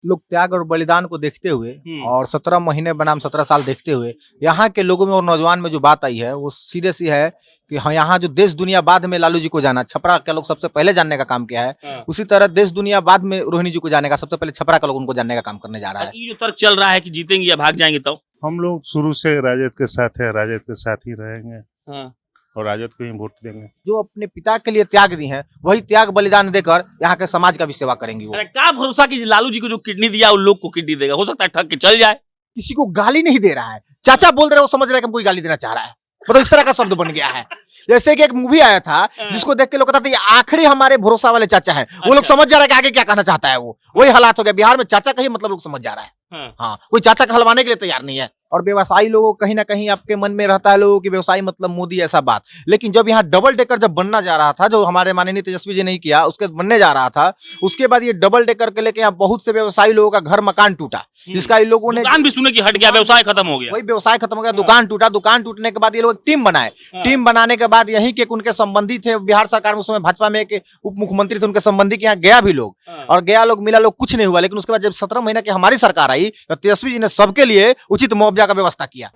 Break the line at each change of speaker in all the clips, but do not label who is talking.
लोग त्याग और बलिदान को देखते हुए
हम्म।
और 17 महीने बनाम 17 साल देखते हुए यहाँ के लोगों में और नौजवान में जो बात आई है वो सीधे सी है कि हाँ, यहाँ जो देश दुनिया बाद में लालू जी को जाना, छपरा के लोग सबसे पहले जानने का काम किया है।
हाँ।
उसी तरह देश दुनिया बाद में रोहिणी जी को जाने का, सबसे पहले छपरा के लोग उनको जानने का काम करने जा रहा है।
ये जो तर्क चल रहा है कि जीतेंगे या भाग जाएंगे तो
हम लोग शुरू से राजद के साथ है, राजद के साथ ही रहेंगे
हाँ।
और राजद को ही वोट देंगे।
जो अपने पिता के लिए त्याग दी है वही त्याग बलिदान देकर यहाँ के समाज का भी सेवा करेंगी। वो
अरे क्या भरोसा कि लालू जी को जो किडनी दिया उन लोग को किडनी देगा, हो सकता है ठग के चल जाए।
किसी को गाली नहीं दे रहा है, चाचा बोल रहे हैं, वो समझ रहे हैं कि हम कोई गाली देना चाह रहा है, मतलब इस तरह का शब्द बन गया है। जैसे कि एक मूवी आया था जिसको देख के लोग कहते थे ये आखिरी हमारे भरोसा वाले चाचा है, वो लोग समझ जा रहा है कि आगे क्या कहना चाहता है। वो वही हालात हो गया बिहार में, चाचा का ही मतलब लोग समझ जा रहा है। हाँ, कोई चाचा का हलवाने के लिए तैयार नहीं है। और व्यवसायी लोगों कहीं ना कहीं आपके मन में रहता है लोगों की व्यवसायी मतलब मोदी, ऐसा बात। लेकिन जब यहाँ डबल डेकर जब बनना जा रहा था, जो हमारे माननीय तेजस्वी जी ने किया, उसके बनने जा रहा था, उसके बाद ये डबल डेकर के लेके यहाँ बहुत से व्यवसायी लोगों का घर मकान टूटा, जिसका इन लोगों ने
दुकान भी सुने की हट गया, व्यवसाय खत्म हो गया।
वही व्यवसाय खत्म हो गया, दुकान टूटा। दुकान टूटने के बाद ये लोग टीम बनाए। टीम बनाने के बाद यहीं के उनके संबंधी थे बिहार सरकार में, उसमें भाजपा में एक उप मुख्यमंत्री थे, उनके संबंधी के यहाँ गया भी लोग, और गया लोग मिला लोग, कुछ नहीं हुआ। लेकिन उसके बाद जब 17 महीना की हमारी सरकार आई तो तेजस्वी जी ने सबके लिए उचित मुआवजा का व्यवस्था किया।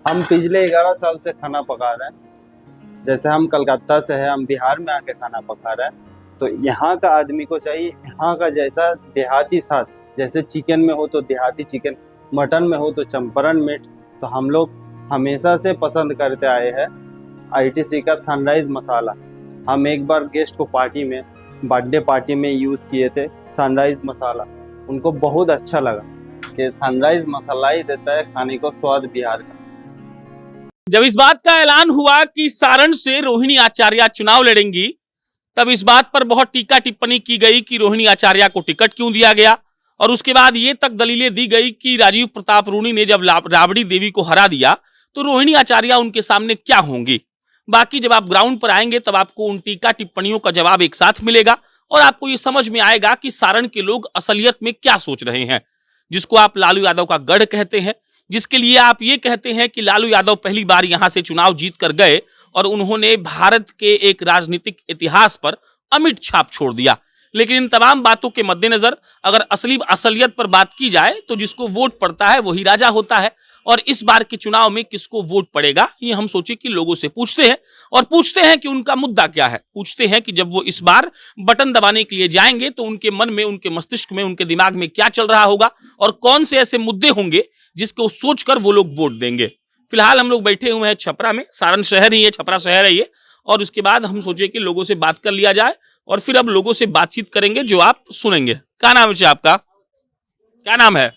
हम पिछले 11 साल से खाना पका रहे हैं। जैसे हम कलकत्ता से है, हम बिहार में आके खाना पका रहे हैं, तो यहाँ का आदमी को चाहिए यहाँ का जैसा देहाती साथ, जैसे चिकन में हो तो देहाती चिकन, मटन में हो तो चंपारण मीट। तो हम लोग हमेशा से पसंद करते आए हैं आईटीसी का सनराइज मसाला। हम एक बार गेस्ट को पार्टी में, बर्थडे पार्टी में यूज़ किए थे सनराइज मसाला, उनको बहुत अच्छा लगा कि सनराइज मसाला ही देता है खाने को स्वाद बिहार का।
जब इस बात का ऐलान हुआ कि सारण से रोहिणी आचार्य चुनाव लड़ेंगी, तब इस बात पर बहुत टीका टिप्पणी की गई कि रोहिणी आचार्य को टिकट क्यों दिया गया, और उसके बाद ये तक दलीलें दी गई कि राजीव प्रताप रूडी ने जब राबड़ी देवी को हरा दिया तो रोहिणी आचार्य उनके सामने क्या होंगी। बाकी जब आप ग्राउंड पर आएंगे तब आपको उन टीका टिप्पणियों का जवाब एक साथ मिलेगा और आपको ये समझ में आएगा कि सारण के लोग असलियत में क्या सोच रहे हैं। जिसको आप लालू यादव का गढ़ कहते हैं, जिसके लिए आप ये कहते हैं कि लालू यादव पहली बार यहां से चुनाव जीत कर गए और उन्होंने भारत के एक राजनीतिक इतिहास पर अमिट छाप छोड़ दिया। लेकिन इन तमाम बातों के मद्देनजर अगर असलियत पर बात की जाए तो जिसको वोट पड़ता है वही राजा होता है, और इस बार के चुनाव में किसको वोट पड़ेगा ये हम सोचे कि लोगों से पूछते हैं, और पूछते हैं कि उनका मुद्दा क्या है। पूछते हैं कि जब वो इस बार बटन दबाने के लिए जाएंगे तो उनके मन में, उनके मस्तिष्क में, उनके दिमाग में क्या चल रहा होगा और कौन से ऐसे मुद्दे होंगे जिसको सोचकर वो लोग वोट देंगे। फिलहाल हम लोग बैठे हुए हैं छपरा में, सारण शहर ही है, छपरा शहर है ये, और उसके बाद हम सोचे कि लोगों से बात कर लिया जाए और फिर अब लोगों से बातचीत करेंगे जो आप सुनेंगे। क्या नाम है आपका? क्या नाम है?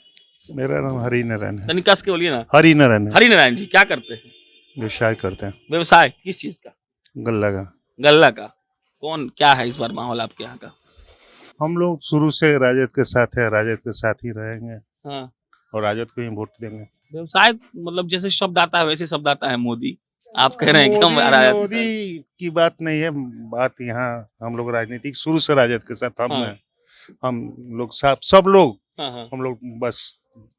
मेरा नाम हरिनारायण है।
तनिक कस के बोलिए ना।
हरिनारायण है।
हरिनारायण जी क्या करते हैं?
व्यवसाय करते हैं।
व्यवसाय किस चीज का?
गल्ला का।
गल्ला का। कौन क्या है इस बार माहौल आपके यहाँ का?
हम लोग शुरू से राजद के साथ है, राजद के साथ ही रहेंगे
हाँ।
और राजद को ही वोट देंगे।
व्यवसाय मतलब जैसे शब्द आता है वैसे शब्द आता है मोदी। आप कह रहे हैं कि हम राजद
मोदी की बात नहीं है, बात यहाँ हम लोग राजनीतिक शुरू से राजद के साथ हम लोग सब लोग हम लोग बस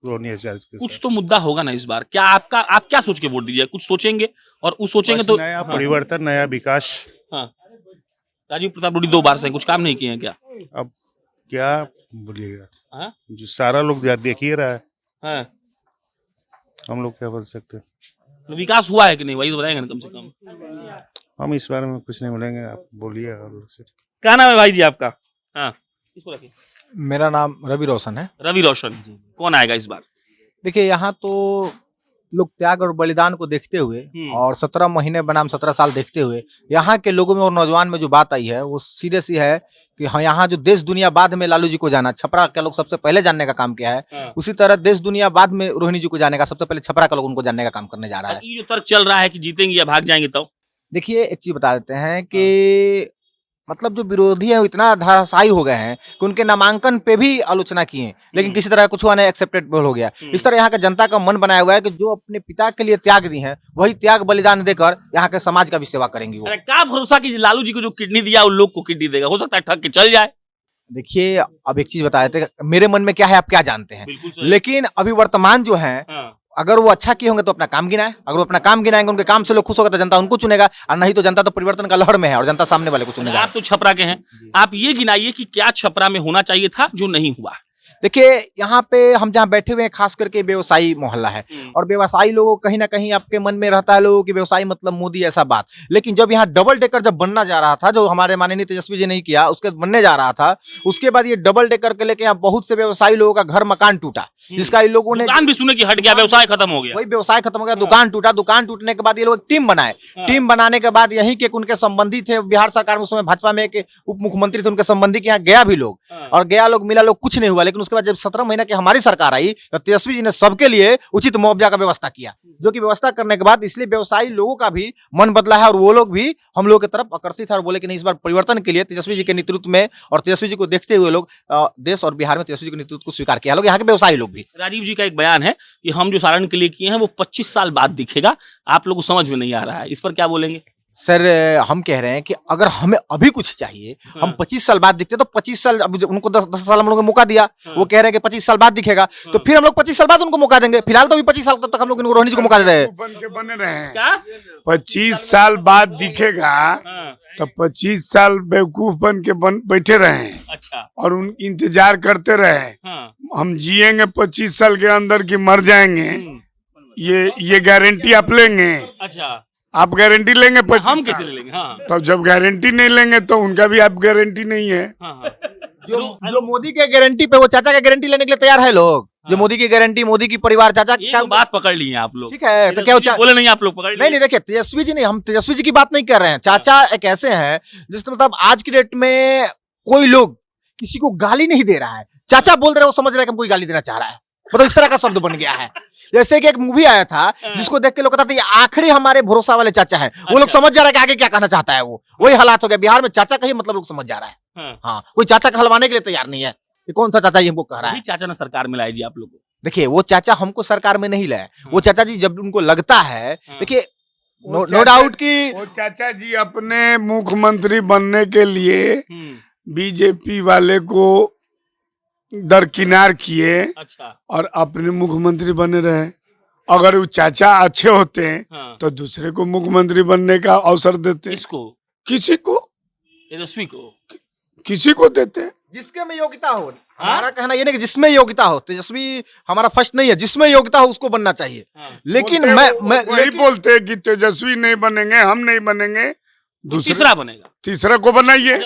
रोहिणी आचार्य के
कुछ
साथ।
तो मुद्दा होगा ना इस बार। क्या आप क्या सोच के वोट दीजिए? कुछ सोचेंगे और उस सोचेंगे तो
नया परिवर्तन, नया विकास।
हाँ। राजीव प्रताप रूडी 2 बार से कुछ काम नहीं किए हैं क्या?
अब क्या बोलिएगा, जो सारा लोग देख ही रहा है, हम लोग क्या बोल सकते हैं।
तो विकास हुआ है कि नहीं वही तो बताएंगे ना कम से कम।
हम इस बारे में कुछ नहीं बोलेंगे, आप बोलिए।
क्या नाम है भाई जी आपका? हाँ, इसको रखिए।
मेरा नाम रवि रोशन है।
रवि रोशन। कौन आएगा इस बार?
देखिए यहाँ तो लोग त्याग और बलिदान को देखते हुए और 17 महीने बनाम 17 साल देखते हुए यहाँ के लोगों में और नौजवान में जो बात आई है वो सीधे सी है कि हाँ, यहाँ जो देश दुनिया बाद में लालू जी को जाना, छपरा के लोग सबसे पहले जानने का काम किया है। उसी तरह देश दुनिया बाद में रोहिणी जी को जाने का, सबसे पहले छपरा के लोग उनको जानने का काम करने जा रहा है।
ये जो तर्क चल रहा है कि जीतेंगे या भाग जाएंगे तो
देखिए एक चीज बता देते हैं कि मतलब जो विरोधी है वो इतना धाराशायी हो गए हैं कि उनके नामांकन पे भी आलोचना किए, लेकिन किसी तरह कुछ हुआ नहीं, एक्सेप्टेबल हो गया। इस तरह यहाँ का जनता का मन बनाया हुआ है कि जो अपने पिता के लिए त्याग दी है वही त्याग बलिदान देकर यहाँ के समाज का भी सेवा करेंगी। वो
क्या भरोसा कि लालू जी को जो किडनी दिया उन लोग को किडनी देगा, हो सकता है ठग के चल जाए।
देखिए अब एक चीज बता देते, मेरे मन में क्या है आप क्या जानते हैं, लेकिन अभी वर्तमान जो है अगर वो अच्छा किए होंगे तो अपना काम गिनाए, अगर वो अपना काम गिनाएंगे, उनके काम से लोग खुश होगा तो जनता उनको चुनेगा, और नहीं तो जनता तो परिवर्तन का लहर में है और जनता सामने वाले को चुनेगा।
आप तो छपरा के हैं, आप ये गिनाइए कि क्या छपरा में होना चाहिए था जो नहीं हुआ।
देखिए यहाँ पे हम जहाँ बैठे हुए हैं खास करके व्यवसायी मोहल्ला है और व्यवसायी लोगों को कहीं ना कहीं आपके मन में रहता है लोगों की व्यवसायी मतलब मोदी ऐसा बात। लेकिन जब यहाँ डबल डेकर जब बनना जा रहा था, जो हमारे माननीय तेजस्वी जी ने किया, उसके बनने जा रहा था, उसके बाद ये डबल डेकर के लेके यहाँ बहुत से व्यवसायी लोगों का घर मकान टूटा, जिसका इन लोगों ने
दुकान भी सुने की हट गया, व्यवसाय खत्म हो गया।
वही व्यवसाय खत्म हो गया, दुकान टूटा। दुकान टूटने के बाद ये लोग एक टीम बनाए। टीम बनाने के बाद यहीं के उनके संबंधी थे बिहार सरकार में, उस समय भाजपा में एक उप मुख्यमंत्री थे, उनके संबंधी के यहाँ गया भी लोग और गया लोग मिला लोग, कुछ नहीं हुआ। लेकिन उसके बाद जब 17 महीना की हमारी सरकार आई तो तेजस्वी जी ने सबके लिए उचित मुआवजा का व्यवस्था किया, जो कि व्यवस्था करने के बाद इसलिए व्यवसायी लोगों का भी मन बदला है और वो लोग भी हम लोगों की तरफ आकर्षित है और बोले कि नहीं, इस बार परिवर्तन के लिए तेजस्वी जी के नेतृत्व में और तेजस्वी जी को देखते हुए लोग देश और बिहार में तेजस्वी जी के नेतृत्व को स्वीकार किया लोग, यहाँ के व्यवसायी लोग भी।
राजीव जी का एक बयान है कि हम जो सारण के लिए किए हैं वो 25 साल बाद दिखेगा, आप लोगों को समझ में नहीं आ रहा है, इस पर क्या बोलेंगे?
सर हम कह रहे हैं कि अगर हमें अभी कुछ चाहिए, हम 25 साल बाद दिखते तो 25 साल, अब उनको 10 साल हम लोगों को मौका दिया, वो कह रहे हैं कि 25 साल बाद दिखेगा, तो फिर हम लोग 25 साल बाद उनको मौका देंगे। फिलहाल तो अभी 25 साल तक हम लोग रोहिणी जी को मौका दे रहे हैं।
बन के बने रहे हैं।
क्या
25 साल बाद दिखेगा तो 25 साल बेवकूफ बन के बैठे रहे हैं।
अच्छा।
और उन इंतजार करते रहे। हम जिएंगे 25 साल के अंदर की मर जाएंगे, ये गारंटी आप लेंगे?
अच्छा,
आप गारंटी लेंगे? 25
हम कैसे ले लेंगे? हाँ।
तो जब गारंटी नहीं लेंगे तो उनका भी आप गारंटी नहीं है।
हाँ।
जो मोदी के गारंटी पे, वो चाचा का गारंटी लेने के लिए तैयार है लोग। जो मोदी की गारंटी, मोदी की परिवार, चाचा
ये तो बात पकड़ ली है आप लोग।
ठीक है, तो क्या
बोले नहीं आप लोग पकड़
नहीं, देखिए तेजस्वी जी नहीं, हम तेजस्वी जी की बात नहीं कर रहे हैं। चाचा एक ऐसे हैं जिसका मतलब आज की डेट में कोई लोग किसी को गाली नहीं दे रहा है। चाचा बोल रहे, वो समझ रहे हैं कि हम कोई गाली देना चाह रहा है, मतलब इस तरह का शब्द बन गया है। जैसे कि एक मूवी आया था जिसको देख के लोग कहते थे ये आखिरी हमारे भरोसा वाले चाचा हैं, वो लोग समझ जा रहा है कि आगे क्या कहना चाहता है। वो वही हालात हो गया बिहार में, चाचा का ही मतलब लोग समझ जा रहा है। हाँ, कोई चाचा का हलवाने के लिए तैयार नहीं है। ये कौन सा चाचा ये हमको कह रहा है?
चाचा ने सरकार में लाई जी आप लोग को।
देखिए वो चाचा हमको सरकार में नहीं लाए, वो चाचा जी जब उनको लगता है, देखिए नो डाउट कि
वो चाचा जी अपने मुख्यमंत्री बनने के लिए बीजेपी वाले को दरकिनार किए।
अच्छा।
और अपने मुख्यमंत्री बने रहे। अगर वो चाचा अच्छे होते हैं तो दूसरे को मुख्यमंत्री बनने का अवसर देते।
इसको?
किसी को,
तेजस्वी को,
किसी को देते हैं
जिसके में योग्यता हो। हमारा कहना ये नहीं कि जिसमें योग्यता हो, तेजस्वी हमारा फर्स्ट नहीं है, जिसमें योग्यता हो उसको बनना चाहिए। लेकिन मैं
वही बोलते हैं कि तेजस्वी नहीं बनेंगे, हम नहीं बनेंगे,
तीसरा बनेगा।
तीसरा को बनाइए।